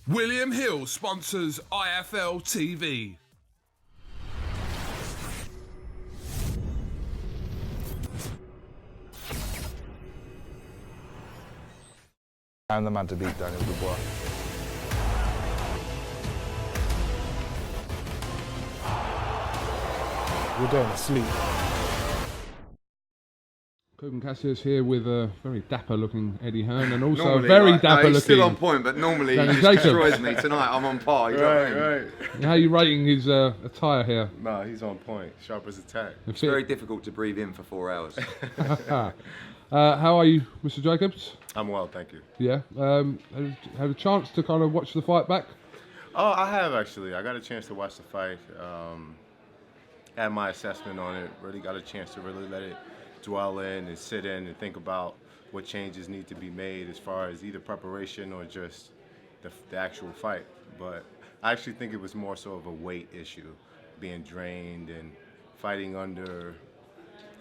William Hill sponsors IFL TV. I'm the man to beat Daniel Dubois. You're going to sleep. KUGAN CASSIUS here with a very dapper-looking Eddie Hearn, and also Normally, a very he's dapper-looking. still on point, but normally he just destroys me. Tonight I'm on par. You know what I mean? Right. How are you rating his attire here? Nah, he's on point. Sharp as a tack. It's very difficult to breathe in for 4 hours. How are you, Mr. Jacobs? I'm well, thank you. Yeah. Had a chance to kind of watch the fight back? Oh, I have actually. I got a chance to watch the fight. Had my assessment on it. Really got a chance to really let it dwell in and sit in and think about what changes need to be made as far as either preparation or just the actual fight. But I actually think it was more so of a weight issue, being drained and fighting under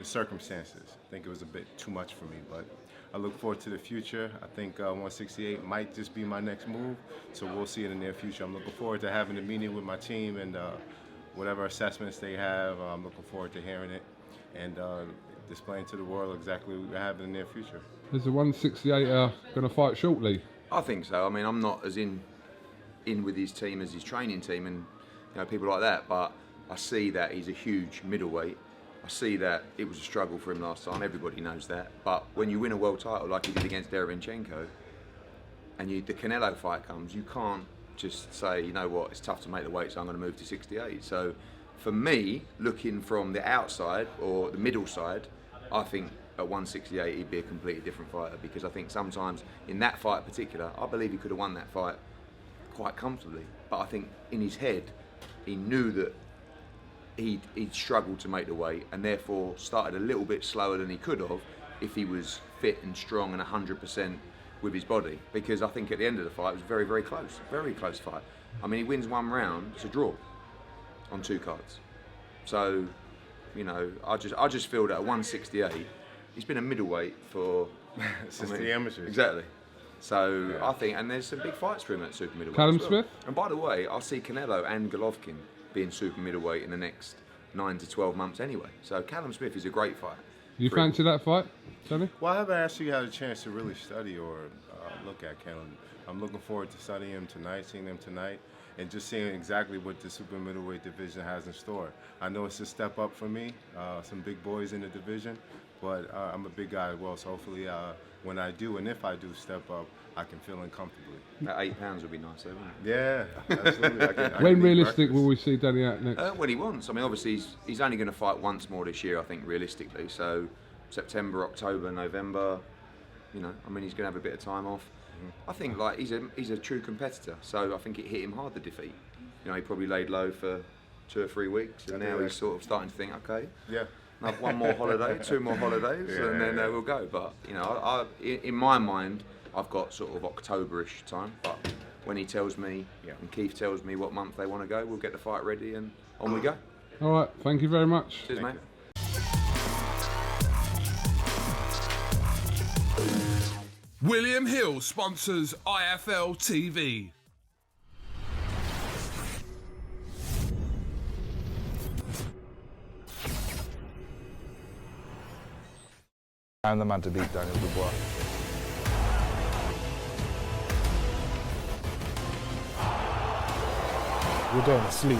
the circumstances. I think it was a bit too much for me, but I look forward to the future. I think 168 might just be my next move, so we'll see in the near future. I'm looking forward to having a meeting with my team and whatever assessments they have. I'm looking forward to hearing it and displaying to the world exactly what we have in the near future. Is the 168 going to fight shortly? I think so. I mean, I'm not as in with his team as his training team and people like that, but I see that he's a huge middleweight. I see that it was a struggle for him last time. Everybody knows that. But when you win a world title like he did against Derevyanchenko, and the Canelo fight comes, you can't just say, you know what, it's tough to make the weight, so I'm going to move to 68. So for me, looking from the outside or the middle side, I think at 168 he'd be a completely different fighter, because I think sometimes in that fight in particular, I believe he could have won that fight quite comfortably. But I think in his head, he knew that he'd struggled to make the weight and therefore started a little bit slower than he could have if he was fit and strong and 100% with his body. Because I think at the end of the fight, it was very, very close fight. I mean, he wins one round, it's a draw on 2 cards. So, I just feel that at 168, he's been a middleweight for Since the amateurs. Exactly. So yeah. I think, and there's some big fights for him at super middleweight. Callum as well. Smith? And by the way, I see Canelo and Golovkin being super middleweight in the next 9 to 12 months anyway. So Callum Smith is a great fighter. You fancy that fight, Tony? Well, I haven't actually had a chance to really study or look at Callum. I'm looking forward to studying him tonight, seeing him tonight, and just seeing exactly what the super middleweight division has in store. I know it's a step up for me, some big boys in the division, but I'm a big guy as well, so hopefully when I do, and if I do step up, I can feel in comfortably. That 8 pounds would be nice, wouldn't it? Yeah, absolutely. I can When realistic will we see Danny out next? When he wants. I mean, obviously, he's only going to fight once more this year, I think, realistically. So September, October, November, I mean, he's going to have a bit of time off. I think he's a true competitor, so I think it hit him hard, the defeat. He probably laid low for 2 or 3 weeks, and now he's sort of starting to think, okay, have 1 more holiday, 2 more holidays, and then we'll go. But in my mind, I've got sort of October-ish time. But when he tells me, and Keith tells me what month they want to go, we'll get the fight ready and on we go. All right, thank you very much. Cheers, mate. William Hill sponsors IFL TV. I'm the man to beat Daniel Dubois. You're going to sleep.